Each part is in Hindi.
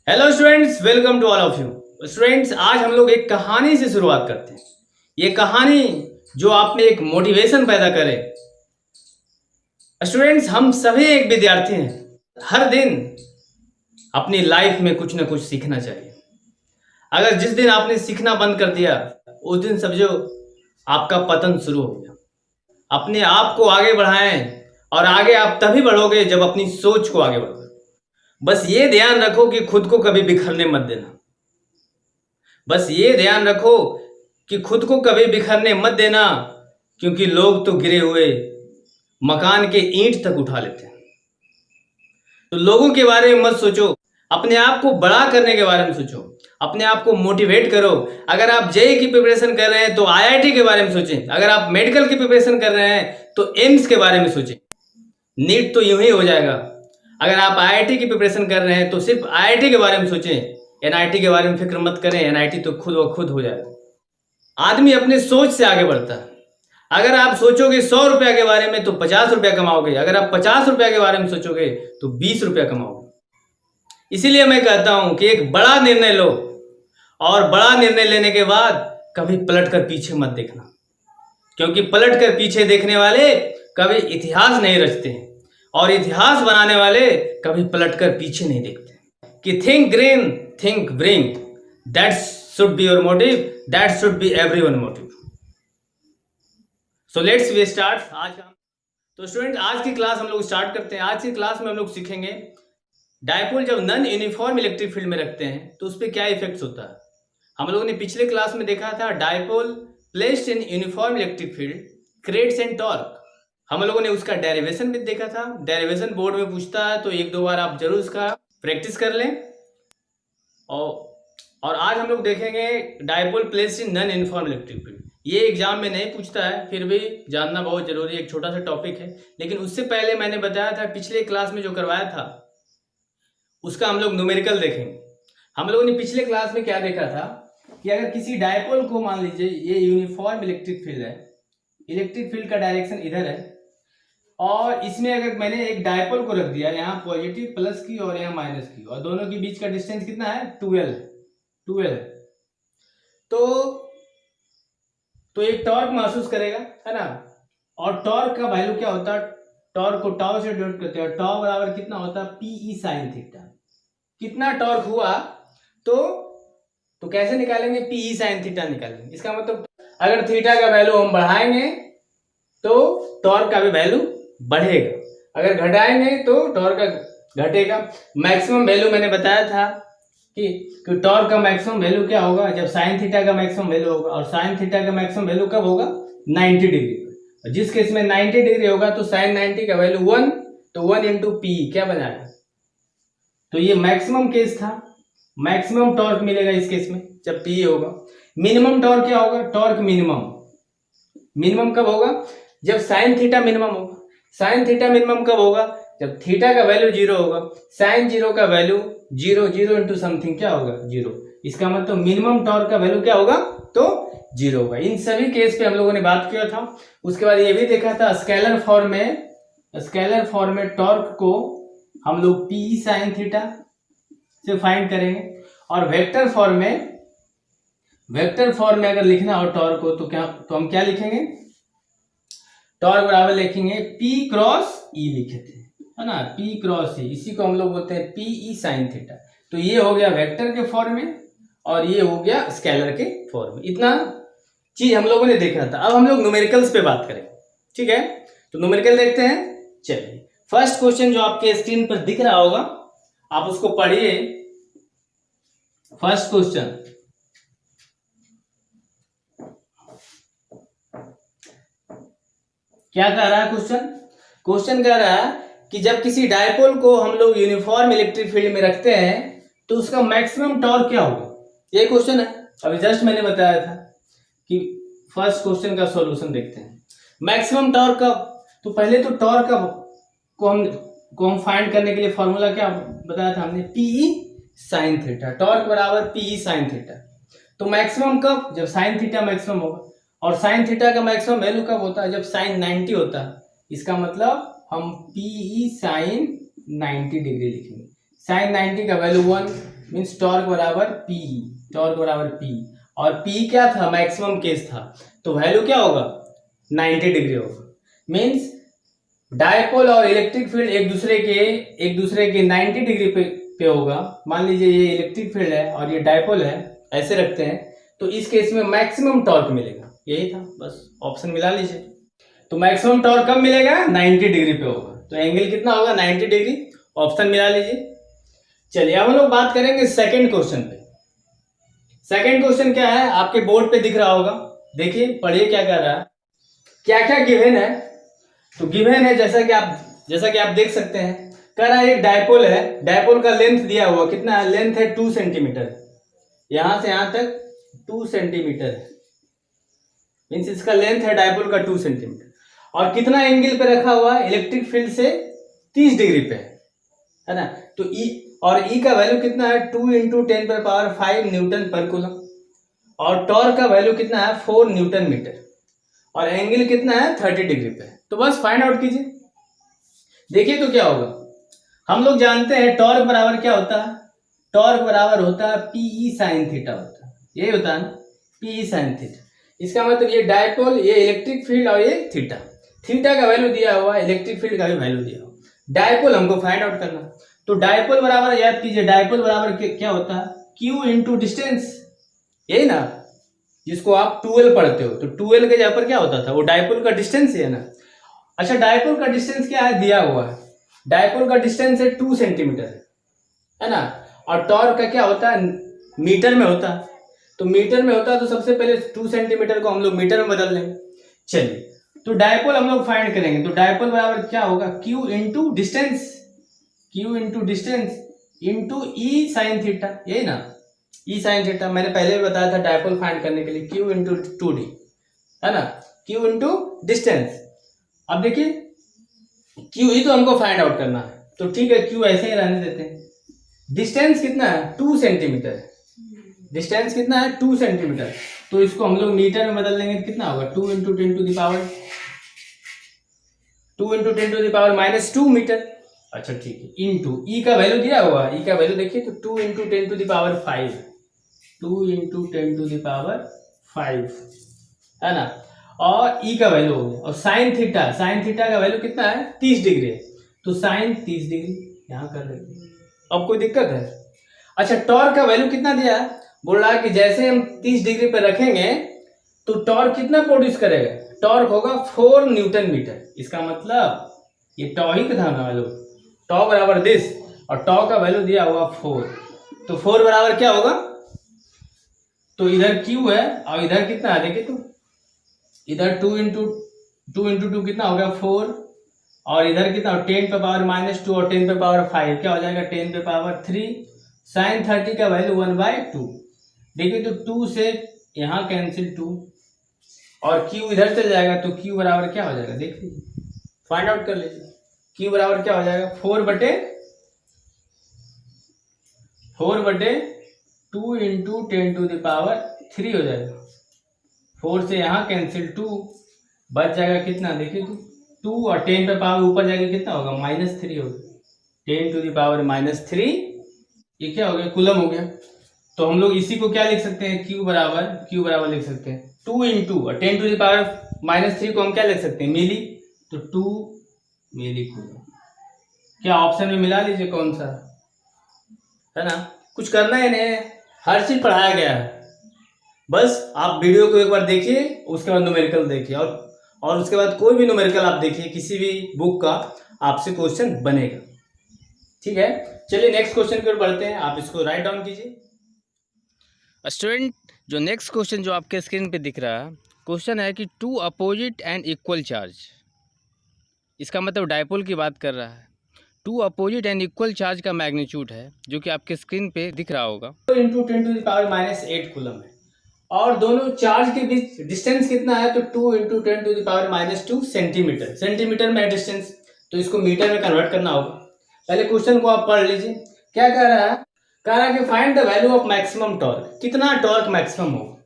Hello students, welcome to all of you. Students, आज हम लोग एक कहानी से शुरुआत करते हैं। ये कहानी जो आप में एक मोटिवेशन पैदा करे। स्टूडेंट्स, हम सभी एक विद्यार्थी हैं। हर दिन अपनी लाइफ में कुछ ना कुछ सीखना चाहिए। अगर जिस दिन आपने सीखना बंद कर दिया, उस दिन समझो आपका पतन शुरू हो गया। अपने आप को आगे बढ़ाएं, और आगे आप तभी बढ़ोगे जब अपनी सोच को आगे बढ़ोगे। बस ये ध्यान रखो कि खुद को कभी बिखरने मत देना। बस ये ध्यान रखो कि खुद को कभी बिखरने मत देना, क्योंकि लोग तो गिरे हुए मकान के ईंट तक उठा लेते हैं। तो लोगों के बारे में मत सोचो, अपने आप को बड़ा करने के बारे में सोचो, अपने आप को मोटिवेट करो। अगर आप जेईई की प्रिपरेशन कर रहे हैं तो आईआईटी के बारे में सोचें। अगर आप मेडिकल की प्रिपरेशन कर रहे हैं तो एम्स के बारे में सोचें। नीट तो यूं ही हो जाएगा। अगर आप आईआईटी की प्रिपरेशन कर रहे हैं तो सिर्फ आईआईटी के बारे में सोचें, एनआईटी के बारे में फिक्र मत करें। एनआईटी तो खुद व खुद हो जाएगा। आदमी अपने सोच से आगे बढ़ता है। अगर आप सोचोगे 100 रुपया के बारे में तो 50 रुपया कमाओगे। अगर आप 50 रुपया के बारे में सोचोगे तो 20 रुपया कमाओगे। इसीलिए मैं कहता हूं कि एक बड़ा निर्णय लो, और बड़ा निर्णय लेने के बाद कभी पलट कर पीछे मत देखना, क्योंकि पलट कर पीछे देखने वाले कभी इतिहास नहीं रचते हैं, और इतिहास बनाने वाले कभी पलटकर पीछे नहीं देखते। कि think green, think bring, that should be your motive, that should be everyone motive. So let's we start आज का। तो स्टूडेंट, आज की क्लास हम लोग स्टार्ट करते हैं। आज की क्लास में हम लोग सीखेंगे डायपोल जब नॉन यूनिफॉर्म इलेक्ट्रिक फील्ड में रखते हैं तो उस पर क्या इफेक्ट्स होता है। हम लोगों ने पिछले क्लास में देखा था dipole placed in uniform electric field creates an torque. हम लोगों ने उसका डेरिवेशन भी देखा था। डेरिवेशन बोर्ड में पूछता है तो एक दो बार आप जरूर उसका प्रैक्टिस कर लें। और आज हम लोग देखेंगे dipole placed in non uniform electric field. ये एग्जाम में नहीं पूछता है, फिर भी जानना बहुत जरूरी है। एक छोटा सा टॉपिक है, लेकिन उससे पहले मैंने बताया था पिछले क्लास में जो करवाया था उसका हम लोग न्यूमेरिकल देखेंगे। हम लोगों ने पिछले क्लास में क्या देखा था कि अगर किसी डायपोल को, मान लीजिए ये यूनिफॉर्म इलेक्ट्रिक फील्ड है, इलेक्ट्रिक फील्ड का डायरेक्शन इधर है, और इसमें अगर मैंने एक डायपोल को रख दिया यहाँ पॉजिटिव प्लस की और यहाँ माइनस की, और दोनों के बीच का डिस्टेंस कितना है 12 है। तो एक टॉर्क महसूस करेगा, है ना। और टॉर्क का वैल्यू क्या होता है, टॉर्क को टाउ से डिनोट करते हैं। टाउ बराबर कितना होता है पीई साइन थीटा। कितना टॉर्क हुआ तो कैसे निकालेंगे, पीई साइन थीटा निकालेंगे। इसका मतलब अगर थीटा का वैल्यू हम बढ़ाएंगे तो टॉर्क का भी वैल्यू बढ़ेगा, अगर घटाएंगे तो टॉर्क का घटेगा। मैक्सिमम वैल्यू मैंने बताया था कि टॉर्क का मैक्सिमम वैल्यू क्या होगा जब साइन थीटा का मैक्सिमम वैल्यू होगा, और साइन थीटा का मैक्सिमम वैल्यू कब होगा 90 डिग्री पर। जिस केस में 90 डिग्री होगा तो साइन 90 का वैल्यू 1, तो 1 इंटू पी क्या बनाएगा। तो ये मैक्सिमम केस था, मैक्सिमम टॉर्क मिलेगा इस केस में जब पी होगा। मिनिमम टॉर्क क्या होगा, टॉर्क मिनिमम कब होगा जब साइन थीटा मिनिमम होगा। साइन थीटा मिनिमम कब होगा जब थीटा का वैल्यू 0 होगा। साइन 0 का वैल्यू 0 इंटू समथिंग क्या होगा 0। इसका मतलब मिनिमम टॉर्क का वैल्यू क्या होगा तो 0 होगा। इन सभी केस पे हम लोगों ने बात किया था। उसके बाद ये भी देखा था स्केलर फॉर्म में टॉर्क को हम लोग पी साइन थीटा से फाइंड करेंगे, और वेक्टर फॉर्म में अगर लिखना हो टॉर्क को तो हम क्या लिखेंगे, टॉर्क बराबर लिखेंगे P क्रॉस E लिखे थे, है ना, P क्रॉस E। इसी को हम लोग बोलते हैं PE साइन थीटा। तो ये हो गया वेक्टर के फॉर्म में, और ये हो गया स्केलर के फॉर्म में। इतना चीज हम लोगों ने देखा था। अब हम लोग न्यूमेरिकल्स पे बात करें, ठीक है। तो न्यूमेरिकल देखते हैं। चलिए, फर्स्ट क्वेश्चन जो आपके स्क्रीन पर दिख रहा होगा आप उसको पढ़िए। फर्स्ट क्वेश्चन क्या कह रहा है, क्वेश्चन कह रहा है कि जब किसी डायपोल को हम लोग यूनिफॉर्म इलेक्ट्रिक फील्ड में रखते हैं तो उसका मैक्सिमम टॉर्क क्या होगा। ये क्वेश्चन है। अभी जस्ट मैंने बताया था कि फर्स्ट क्वेश्चन का सॉल्यूशन देखते हैं। मैक्सिमम टॉर्क का, तो पहले तो टॉर्क को हम फाइंड करने के लिए फॉर्मूला क्या बताया था हमने, पीई साइन थीटा। टॉर्क बराबर पीई साइन थीटा। तो मैक्सिमम कब, जब साइन थीटा मैक्सिमम होगा। और साइन थीटा का मैक्सिमम वैल्यू कब होता है, जब साइन 90 होता है। इसका मतलब हम पीई साइन 90 डिग्री लिखेंगे। साइन 90 का वैल्यू 1, मीन्स टॉर्क बराबर पी, टॉर्क बराबर पी, और पी क्या था, मैक्सिमम केस था, तो वैल्यू क्या होगा 90 डिग्री होगा। मीन्स डायपोल और इलेक्ट्रिक फील्ड एक दूसरे के 90 डिग्री पे होगा। मान लीजिए ये इलेक्ट्रिक फील्ड है और ये डायपोल है, ऐसे रखते हैं, तो इस केस में मैक्सिमम टॉर्क मिलेगा। यही था, बस ऑप्शन मिला लीजिए। तो मैक्सिमम टॉर्क कब मिलेगा, 90 डिग्री पे होगा, तो एंगल कितना होगा 90 डिग्री, ऑप्शन मिला लीजिए। चलिए अब हम लोग बात करेंगे सेकंड क्वेश्चन पे। सेकंड क्वेश्चन क्या है, आपके बोर्ड पे दिख रहा होगा, देखिए पढ़िए क्या कह रहा है, क्या क्या गिवन है। तो गिवन है जैसा कि आप देख सकते हैं, कह रहा है एक डायपोल है, डायपोल का लेंथ दिया हुआ कितना है, लेंथ है 2 सेंटीमीटर, यहां से यहां तक 2 सेंटीमीटर है, मीन्स इसका लेंथ है डायपोल का 2 सेंटीमीटर, और कितना एंगल पे रखा हुआ है, इलेक्ट्रिक फील्ड से 30 डिग्री पे है ना। तो ई का वैल्यू कितना है, 2 इंटू 10⁵ न्यूटन पर कूलम, और टॉर्क का वैल्यू कितना है 4 न्यूटन मीटर, और एंगल कितना है 30 डिग्री पे। तो बस फाइंड आउट कीजिए, देखिए तो क्या होगा। हम लोग जानते हैं टॉर्क बराबर क्या होता है, टॉर्क बराबर होता है पीई साइन थीटा होता है, यही होता है ना, पीई साइन थीटा। इसका मतलब ये डायपोल, ये इलेक्ट्रिक फील्ड और ये थीटा, थीटा का वैल्यू दिया हुआ, इलेक्ट्रिक फील्ड का भी वैल्यू दिया हुआ, डायपोल हमको फाइंड आउट करना। तो डायपोल बराबर याद कीजिए, डायपोल बराबर क्या होता है, क्यू इंटू डिस्टेंस, यही ना, जिसको आप 12 पढ़ते हो, तो 12 के जगह पर क्या होता था, वो डायपोल का डिस्टेंस है ना। अच्छा डायपोल का डिस्टेंस क्या है, दिया हुआ है, डायपोल का डिस्टेंस है 2 सेंटीमीटर है ना, और टॉर्क का क्या होता है, मीटर में होता है, तो मीटर में होता है, तो सबसे पहले 2 सेंटीमीटर को हम लोग मीटर में बदल लेंगे। चलिए तो डायपोल हम लोग फाइंड करेंगे, तो डायपोल बराबर क्या होगा, Q into distance, Q into distance into E sine theta, यही ना, ई साइन थीटा मैंने पहले भी बताया था डायपोल फाइंड करने के लिए, क्यू इंटू 2d है ना, क्यू इंटू डिस्टेंस। अब देखिए क्यू ही तो हमको फाइंड आउट करना है, तो ठीक है क्यू ऐसे ही रहने देते हैं। डिस्टेंस कितना है 2 सेंटीमीटर है, डिस्टेंस कितना है 2 सेंटीमीटर, तो इसको हम लोग मीटर में बदल लेंगे तो कितना होगा 2 into 10 to the power -2 metre. अच्छा ठीक है, इंटू ई का वैल्यू दिया हुआ, ई का वैल्यू देखिए तो 2 into 10 to the power 5, 2 into 10 to the power 5 है ना, और ई का वैल्यू हो गया, और साइन थीटा का वैल्यू कितना है 30 डिग्री है, तो साइन 30 डिग्री यहाँ कर लेंगे। अब कोई दिक्कत है। अच्छा टॉर्क का वैल्यू कितना दिया है, बोल रहा है कि जैसे हम 30 डिग्री पे रखेंगे तो टॉर्क कितना प्रोड्यूस करेगा, टॉर्क होगा 4 न्यूटन मीटर। इसका मतलब ये टॉ ही था ना वैल्यू, टॉ बराबर दिस, और टॉ का वैल्यू दिया हुआ 4, तो 4 बराबर क्या होगा, तो इधर Q है और इधर कितना है देखिए, तो इधर 2 इंटू 2 कितना हो गया 4, और इधर कितना 10 पे पावर -2 और 10 पे पावर 5 क्या हो जाएगा 10 पे पावर 3, साइन 30 का वैल्यू 1/2। देखिए तो 2 से यहाँ कैंसिल 2, और Q इधर चल जाएगा, तो Q बराबर क्या हो जाएगा देख लीजिए, फाइंड आउट कर लीजिए। Q बराबर क्या हो जाएगा 4/2 इंटू 10 टू द पावर 3 हो जाएगा, 4 से यहाँ कैंसिल 2, बच जाएगा कितना देखिए तो 2, और 10 पे पावर ऊपर जाएगा कितना होगा -3 होगा, 10 टू द पावर -3, ये क्या हो गया कूलम हो गया। तो हम लोग इसी को क्या लिख सकते हैं, Q बराबर लिख सकते हैं 2 इंटू 10 टू द पावर -3 को हम क्या लिख सकते हैं मिली, तो 2 मिली कूलम। क्या ऑप्शन में मिला लीजिए कौन सा है ना, कुछ करना ही नहीं, हर चीज पढ़ाया गया है, बस आप वीडियो को एक बार देखिए, उसके बाद न्यूमेरिकल देखिए, और उसके बाद कोई भी न्यूमेरिकल आप देखिए, किसी भी बुक का आपसे क्वेश्चन बनेगा। ठीक है, चलिए नेक्स्ट क्वेश्चन की ओर बढ़ते हैं, आप इसको राइट डाउन कीजिए। स्टूडेंट जो नेक्स्ट क्वेश्चन जो आपके स्क्रीन पे दिख रहा है, क्वेश्चन है कि 2 अपोजिट एंड इक्वल चार्ज, इसका मतलब डायपोल की बात कर रहा है। 2 अपोजिट एंड इक्वल चार्ज का मैग्नीट्यूड है जो कि आपके स्क्रीन पे दिख रहा होगा, into 10 to the power -8 coulomb है, और दोनों चार्ज के बीच डिस्टेंस कितना है, तो 2 into 10 to the power -2 centimetre, centimetre में डिस्टेंस, तो इसको मीटर में कन्वर्ट करना होगा। पहले क्वेश्चन को आप पढ़ लीजिए, क्या कह रहा है, कह रहा है कि find the value of maximum torque, कितना टॉर्क मैक्सिमम होगा।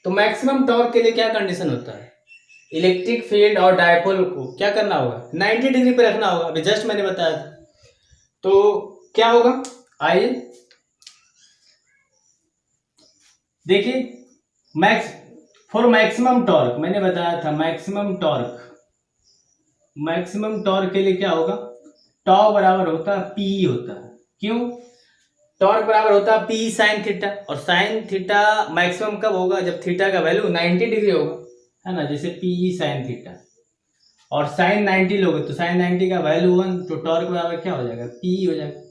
तो मैक्सिमम टॉर्क के लिए क्या कंडीशन होता है, इलेक्ट्रिक फील्ड और डायपोल को क्या करना होगा 90 डिग्री पे रखना होगा, अभी जस्ट मैंने बताया था। तो क्या होगा, आइए देखिए फॉर मैक्सिमम टॉर्क मैंने बताया था, मैक्सिमम टॉर्क के लिए क्या होगा, टॉ बराबर होता है पी होता है। क्यों? टॉर्क बराबर होता है पी साइन थीटा, और साइन थीटा मैक्सिमम कब होगा, जब थीटा का वैल्यू 90 डिग्री होगा, है ना, जैसे पी साइन थीटा, और साइन 90 लोगे तो साइन 90 का वैल्यू 1, तो टॉर्क बराबर क्या हो जाएगा, पी हो जाएगा,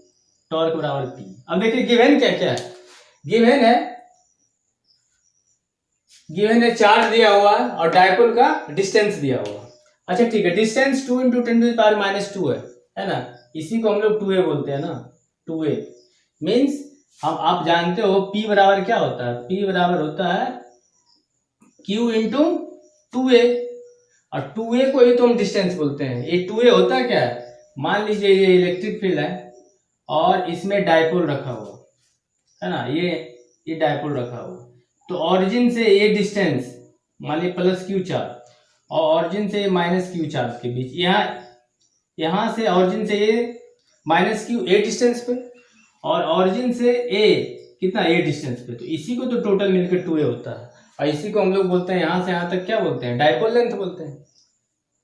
टॉर्क बराबर पी। अब देखिए गिवन क्या क्या है, गिवन है चार्ज दिया हुआ है और डायपोल का डिस्टेंस दिया हुआ। अच्छा ठीक है, डिस्टेंस 2 × 10⁻⁻2 है ना, इसी को हम लोग 2a बोलते हैं ना, 2a मीन्स आप जानते हो P बराबर क्या होता है, P बराबर होता है Q × 2a, और 2a को ही तो हम डिस्टेंस बोलते हैं। ये 2a होता क्या है, मान लीजिए ये इलेक्ट्रिक फील्ड है और इसमें डायपोल रखा हुआ है ना, ये डायपोल रखा हुआ, तो ऑरिजिन से ये डिस्टेंस मान लीजिए प्लस क्यू चार्ज, और ऑरिजिन से माइनस क्यू चार्ज के बीच, यहाँ से ऑरिजिन से ये माइनस क्यू ए डिस्टेंस पे, और ऑरिजिन से ए कितना, ए डिस्टेंस पे, तो इसी को तो टोटल मिलकर 2a होता है, और इसी को हम लोग बोलते हैं यहाँ से यहाँ तक क्या बोलते हैं, डायपोल लेंथ बोलते हैं,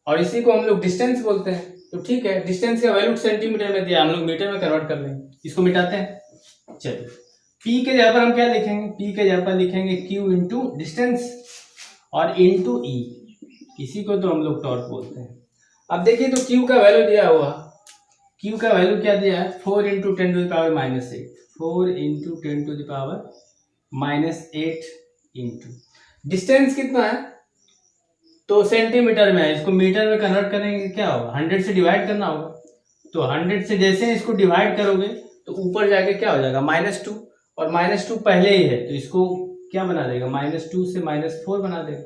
और इसी को हम लोग डिस्टेंस बोलते हैं। तो ठीक है, डिस्टेंस का वैल्यू सेंटीमीटर में दिया, हम लोग मीटर में कन्वर्ट कर लेंगे, इसको मिटाते हैं। चलिए P के जगह पर हम क्या लिखेंगे, P के जगह पर लिखेंगे Q इंटू डिस्टेंस और इंटू E, इसी को तो हम लोग टॉर्क बोलते हैं। अब देखिए तो Q का वैल्यू दिया हुआ, Q का वैल्यू क्या दिया है, 4 × 10⁻⁻8, 4 × 10⁻⁻8 इंटू डिस्टेंस कितना है, तो सेंटीमीटर में है, इसको मीटर में कन्वर्ट करेंगे क्या होगा, 100 से डिवाइड करना होगा, तो 100 से जैसे इसको डिवाइड करोगे तो ऊपर जाके क्या हो जाएगा, -2, और -2 पहले ही है तो इसको क्या बना देगा, -2 से -4 बना देगा।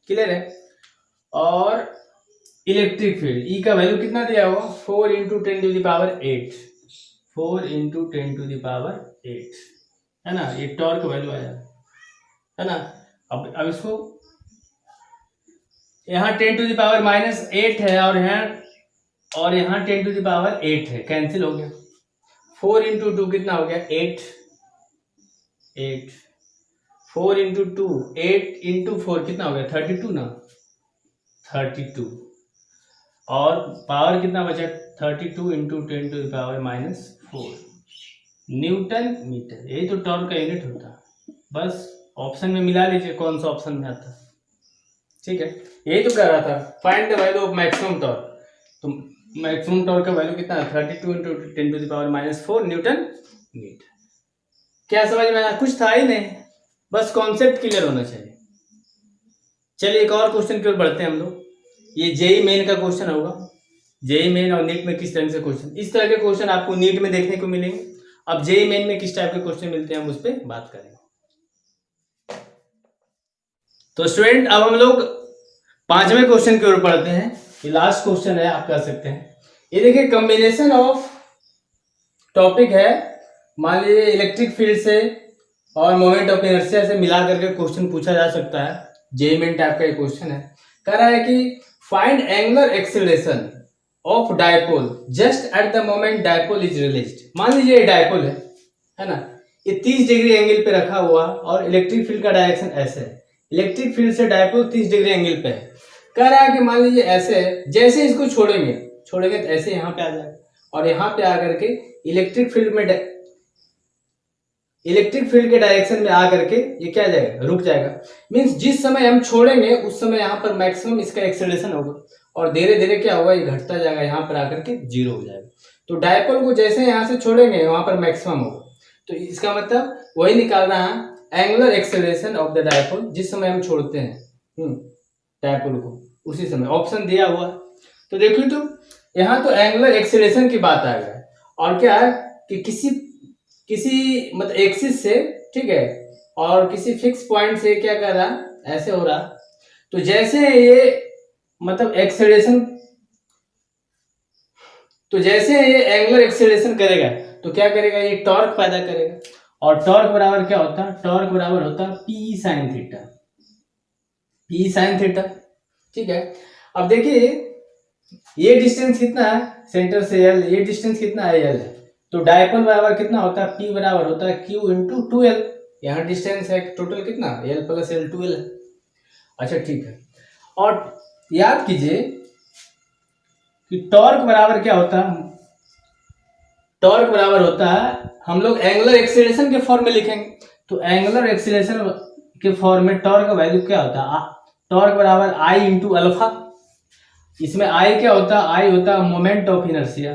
क्लियर है? और इलेक्ट्रिक फील्ड E का वैल्यू कितना दिया हुआ, 4 × 10⁸, 4 × 10⁸, है ना, ये टॉर्क वैल्यू आया है ना। अब इसको यहाँ 10⁻⁻8 है और यहाँ 10⁸ है, कैंसिल हो गया, 4 × 2 कितना हो गया, 8, 4 × 2 8 × 4 कितना हो गया, 32 ना, 32, और पावर कितना बचा, 32 × 10⁻⁻4 न्यूटन मीटर। यही तो टॉर्क का यूनिट होता है, बस ऑप्शन में मिला लीजिए कौन सा ऑप्शन में आता है। ठीक है, यही तो कर रहा था, find the value of maximum torque, तो मैक्सिमम टॉर्क का वैल्यू कितना है, 32 × 10⁻⁻4 न्यूटन मीटर। क्या समझ में आया? कुछ था ही नहीं, बस कॉन्सेप्ट क्लियर होना चाहिए। चलिए एक और क्वेश्चन की ओर बढ़ते हैं हम लोग। ये जेई मेन का क्वेश्चन होगा, जेई मेन और नीट में किस तरह से क्वेश्चन, इस तरह के क्वेश्चन आपको नीट में देखने को मिलेंगे। अब जेई मेन में किस टाइप के क्वेश्चन मिलते हैं हम उस पर बात करेंगे। तो स्टूडेंट अब हम लोग 5वें क्वेश्चन की ओर पढ़ते हैं, ये लास्ट क्वेश्चन है, आप कह सकते हैं। ये देखिए कॉम्बिनेशन ऑफ टॉपिक है, मान लीजिए इलेक्ट्रिक फील्ड से और मोमेंट ऑफ इनर्शिया से मिला करके क्वेश्चन पूछा जा सकता है, जेई मेन टाइप का ये क्वेश्चन है। कह रहा है कि find angular acceleration of dipole just at the moment dipole is released. मान लीजिए ये डायपोल है ना, ये 30 डिग्री एंगल पे रखा हुआ और इलेक्ट्रिक फील्ड का डायरेक्शन ऐसे है, इलेक्ट्रिक फील्ड से डायपोल 30 डिग्री एंगल पे है। कह रहा है कि मान लीजिए ऐसे है, जैसे इसको छोड़ेंगे तो ऐसे यहाँ पे आ जाएगा, और यहाँ पे आकर के इलेक्ट्रिक फील्ड के डायरेक्शन में आकर के ये क्या जाएगा, रुक जाएगा। मींस जिस समय हम छोड़ेंगे उस समय यहाँ पर मैक्सिमम इसका एक्सेलरेशन होगा, और धीरे धीरे क्या होगा, ये घटता जाएगा, यहाँ पर आकर के 0 हो जाएगा। तो डायपोल को जैसे यहाँ से छोड़ेंगे वहां पर मैक्सिमम होगा, तो इसका मतलब वही निकालना है, angular acceleration of the dipole जिस समय हम छोड़ते हैं डायपोल को, उसी समय ऑप्शन दिया हुआ। तो देखिए तो यहाँ तो एंगुलर एक्सेलरेशन की बात आ गया, और क्या है कि किसी मतलब एक्सिस से, ठीक है, और किसी फिक्स पॉइंट से क्या कर रहा, ऐसे हो रहा, तो जैसे ये मतलब एक्सेलरेशन, तो जैसे ये एंगुलर एक्सेलरेशन करेगा तो क्या करेगा, ये टॉर्क पैदा करेगा, और टॉर्क बराबर क्या होता है, टॉर्क बराबर होता है पी साइन थीटा। ठीक है, अब देखिए ये डिस्टेंस कितना है सेंटर से एल, ये डिस्टेंस कितना है एल है, तो डायपोल बराबर कितना होता है, पी बराबर होता है क्यू × 2l। यहाँ डिस्टेंस है टोटल कितना, एल प्लस एल 2 एल है। अच्छा ठीक है, और याद कीजिए कि टॉर्क बराबर क्या होता है, टॉर्क बराबर होता है, हम लोग एंगुलर एक्सीलरेशन के फॉर्म में लिखेंगे, तो एंगुलर एक्सीलरेशन के फॉर्म में टॉर्क का वैल्यू क्या होता है, टॉर्क बराबर आई इंटू अल्फा। इसमें आई क्या होता है, आई होता है moment of inertia,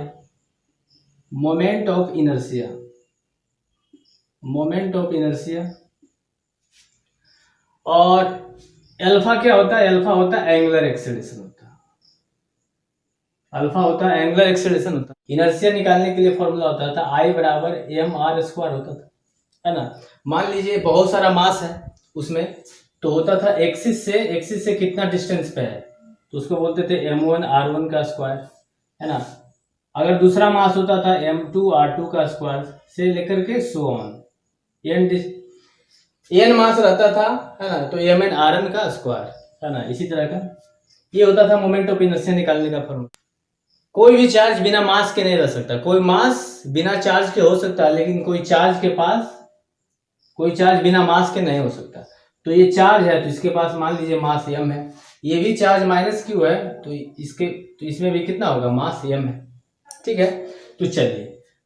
moment of inertia, moment of inertia, और अल्फा क्या होता है, अल्फा होता है एंगुलर एक्सीलरेशन होता है, अल्फा होता है एंगुलर एक्सीलरेशन होता है। इनर्शिया निकालने के लिए फॉर्मूला होता था आई बराबर एम आर स्क्वायर होता था, है ना। मान लीजिए बहुत सारा मास है उसमें, तो होता था एक्सिस से कितना डिस्टेंस पे है, तो उसको बोलते थे m1 r1 का स्क्वायर, है ना। अगर दूसरा मास होता था m2 r2 का स्क्वायर से लेकर के सो ऑन, n मास रहता था, है ना, तो mn rn का स्क्वायर, है ना, इसी तरह का ये होता था मोमेंट ऑफ इनर्शिया निकालने का फॉर्मूला। कोई भी चार्ज बिना मास के नहीं रह सकता, कोई मास बिना चार्ज के हो सकता है, लेकिन कोई चार्ज बिना मास के नहीं हो सकता। तो ये चार्ज है, तो इसके पास मान लीजिए मास m है, ये भी चार्ज माइनस क्यू है, तो इसमें भी कितना होगा, मास m है, ठीक है। तो चलिए,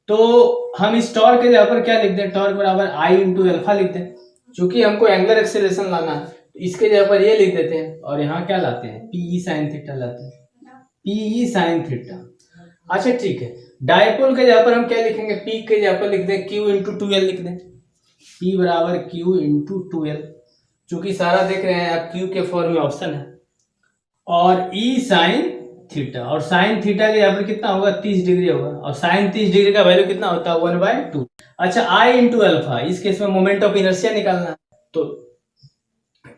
तो हम इस टॉर्क के जगह पर क्या लिख दें, टॉर्क बराबर आई इंटू अल्फा लिख दें, क्योंकि हमको एंगुलर एक्सेलरेशन लाना है, तो इसके जगह पर ये लिख देते हैं, और यहाँ क्या लाते हैं, पीई साइन थीटा लाते हैं, पीई साइन थीटा। अच्छा ठीक है, डायपोल के जगह पर हम क्या लिखेंगे, पी के जगह पर लिख दें क्यू इंटू 2l लिख दें, P बराबर Q इंटू 2l, चूंकि सारा देख रहे हैं आप Q के फॉर्म में ऑप्शन है, और E साइन थीटा, और साइन थीटा के यहाँ पर कितना होगा, 30 डिग्री होगा, और साइन 30 डिग्री का वैल्यू कितना होता है, 1/2। अच्छा I इंटू अल्फा, इस केस में मोमेंट ऑफ इनर्शिया निकालना है, तो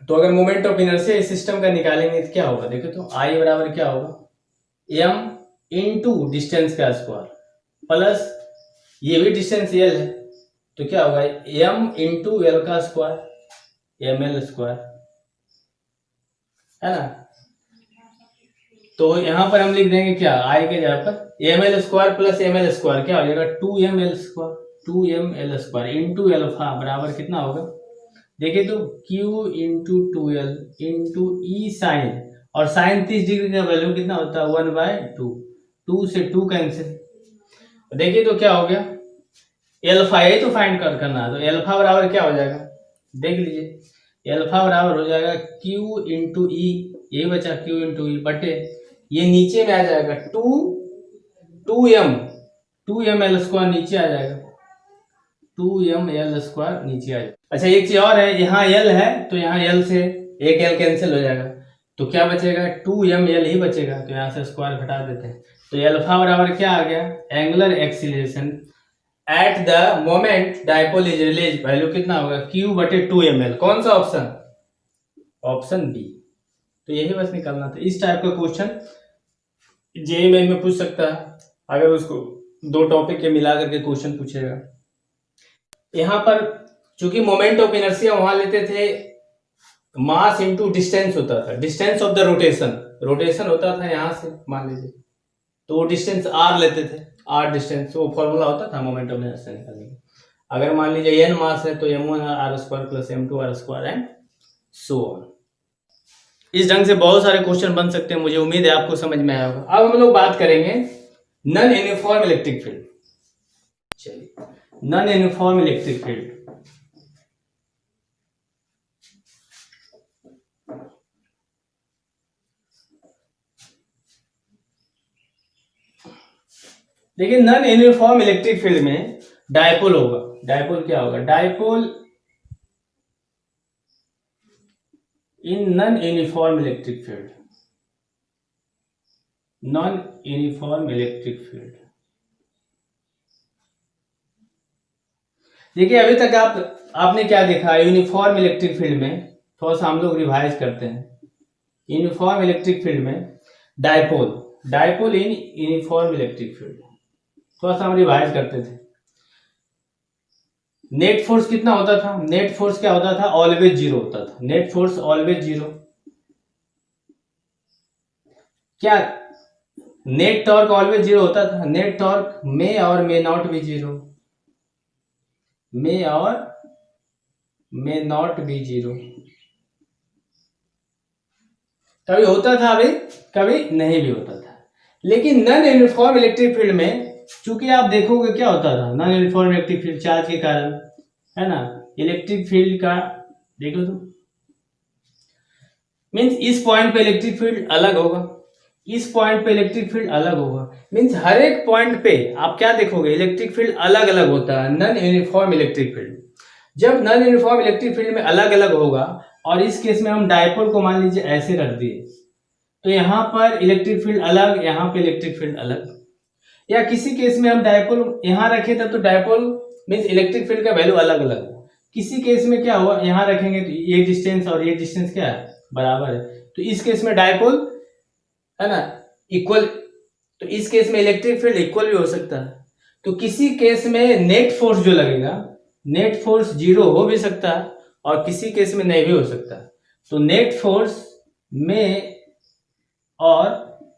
अगर मोमेंट ऑफ इनर्शिया इस सिस्टम का निकालेंगे तो क्या होगा, देखो तो I बराबर क्या होगा, m इंटू डिस्टेंस का स्क्वायर प्लस ये भी डिस्टेंस l है, तो क्या होगा m इंटू एल का स्क्वायर, ml स्क्वायर, है ना। तो यहां पर हम लिख देंगे क्या, I के जगह पर ml square plus ml square क्या हो जाएगा, 2ml square, 2ml square into alpha बराबर कितना होगा, देखिए तो Q into 2l into E sign, और साइन 30 डिग्री का वैल्यू कितना होता है, 1/2, 2 से 2 कैंसिल, देखिए तो क्या हो गया, एल्फा ये तो फाइंड करना है, तो एल्फा बराबर क्या हो जाएगा, देख लीजिए, एल्फा बराबर हो जाएगा Q इंटू ई, ये बचा Q इंटू ई बटे, ये नीचे में आ जाएगा 2m l स्क्वायर नीचे आ जाएगा, 2m l स्क्वायर नीचे आ जाएगा। अच्छा एक चीज और है, यहाँ l है तो यहाँ l से एक l कैंसिल हो जाएगा, तो क्या बचेगा, 2m l ही बचेगा, तो यहाँ से स्क्वायर घटा देते हैं, तो एल्फा बराबर क्या आ गया, angular acceleration at the moment dipole is release, value कितना होगा, Q बटे 2ml, कौन सा ऑप्शन, ऑप्शन बी। तो यही बस निकालना था। इस टाइप का क्वेश्चन जेईई मेन में पूछ सकता है, अगर उसको दो टॉपिक के मिला करके क्वेश्चन पूछेगा। यहाँ पर चूंकि मोमेंट ऑफ इनर्शिया वहां लेते थे मास इंटू डिस्टेंस होता था, डिस्टेंस ऑफ द रोटेशन होता था यहाँ से मान लीजिए, तो वो डिस्टेंस r लेते थे, r डिस्टेंस, वो फॉर्मूला होता था मोमेंट ऑफ इनर्शिया निकालने का। अगर मान लीजिए n मास है तो m1 r square plus m2 r square and so on. इस ढंग से बहुत सारे क्वेश्चन बन सकते हैं, मुझे उम्मीद है आपको समझ में आया होगा। अब हम लोग बात करेंगे नॉन यूनिफॉर्म इलेक्ट्रिक फील्ड। चलिए, नॉन यूनिफॉर्म इलेक्ट्रिक फील्ड, देखिए नॉन यूनिफॉर्म इलेक्ट्रिक फील्ड में डायपोल होगा, डायपोल क्या होगा, dipole in non uniform electric field, non uniform electric field. देखिए अभी तक आपने क्या देखा, यूनिफॉर्म इलेक्ट्रिक फील्ड में थोड़ा सा हम लोग रिवाइज करते हैं। यूनिफॉर्म इलेक्ट्रिक फील्ड में dipole in uniform electric field, थोड़ा सा हम रिवाइज करते थे। नेट फोर्स कितना होता था, नेट फोर्स क्या होता था, ऑलवेज जीरो होता था, नेट फोर्स ऑलवेज जीरो। क्या नेट टॉर्क ऑलवेज जीरो होता था, नेट टॉर्क मे और मे नॉट भी जीरो, मे और मे नॉट बी जीरो। कभी होता था भाई, कभी नहीं भी होता था। लेकिन नॉन यूनिफॉर्म इलेक्ट्रिक फील्ड में चूंकि आप देखोगे क्या होता था, non uniform electric field charge के कारण, है ना, इलेक्ट्रिक फील्ड का देखो तो मीन्स इस पॉइंट पे इलेक्ट्रिक फील्ड अलग होगा, इस पॉइंट पे इलेक्ट्रिक फील्ड अलग होगा। मीन्स हर एक पॉइंट पे आप क्या देखोगे, इलेक्ट्रिक फील्ड अलग अलग होता है, नॉन यूनिफॉर्म इलेक्ट्रिक फील्ड। जब नॉन यूनिफॉर्म इलेक्ट्रिक फील्ड में अलग अलग होगा, और इस केस में हम डायपोल को मान लीजिए ऐसे रख दिए, तो यहाँ पर इलेक्ट्रिक फील्ड अलग, यहाँ पे इलेक्ट्रिक फील्ड अलग। या किसी केस में हम डायपोल यहाँ रखे थे, तो डायपोल मीन्स इलेक्ट्रिक फील्ड का वैल्यू अलग अलग हो। किसी केस में क्या हुआ, यहाँ रखेंगे तो ये डिस्टेंस और ये डिस्टेंस क्या है, बराबर है, तो इस केस में डायपोल है ना इक्वल, तो इस केस में इलेक्ट्रिक फील्ड इक्वल भी हो सकता है। तो किसी केस में नेट फोर्स जो लगेगा, नेट फोर्स जीरो हो भी सकता है, और किसी केस में नहीं भी हो सकता। तो नेट फोर्स में और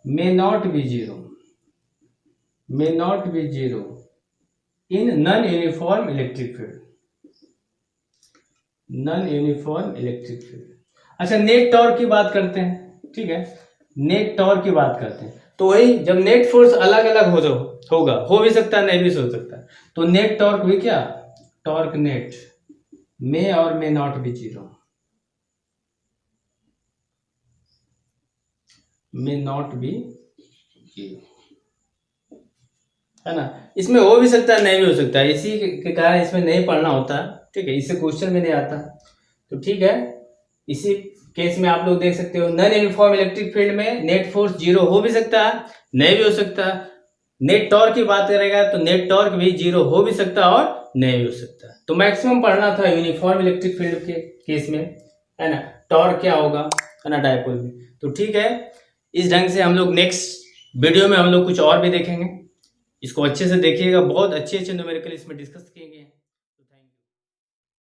may not be zero, may not be zero in non uniform electric field, non uniform electric field. अच्छा, नेट टॉर्क की बात करते हैं, ठीक है, नेट टॉर्क की बात करते हैं। तो वही जब नेट फोर्स अलग अलग होगा, हो भी सकता है, नहीं भी हो सकता है, तो नेट टॉर्क भी क्या, टॉर्क नेट मे और may not be zero, may not be zero, है ना। इसमें हो भी सकता है, नहीं भी हो सकता है, इसी के कारण इसमें नहीं पढ़ना होता, ठीक है, इससे क्वेश्चन में नहीं आता। तो ठीक है, इसी केस में आप लोग देख सकते हो, नॉन यूनिफॉर्म इलेक्ट्रिक फील्ड में नेट फोर्स जीरो हो भी सकता है, नहीं भी हो सकता है। नेट टॉर्क की बात करेगा तो नेट टॉर्क भी जीरो हो भी सकता है और नहीं भी हो सकता है। तो मैक्सिमम पढ़ना था यूनिफॉर्म इलेक्ट्रिक फील्ड के केस में, है ना, टॉर्क क्या होगा, है ना, डायपोल में। तो ठीक है, इस ढंग से हम लोग नेक्स्ट वीडियो में हम लोग कुछ और भी देखेंगे। इसको अच्छे से देखिएगा, बहुत अच्छे अच्छे न्यूमेरिकल इसमें डिस्कस किए गए हैं।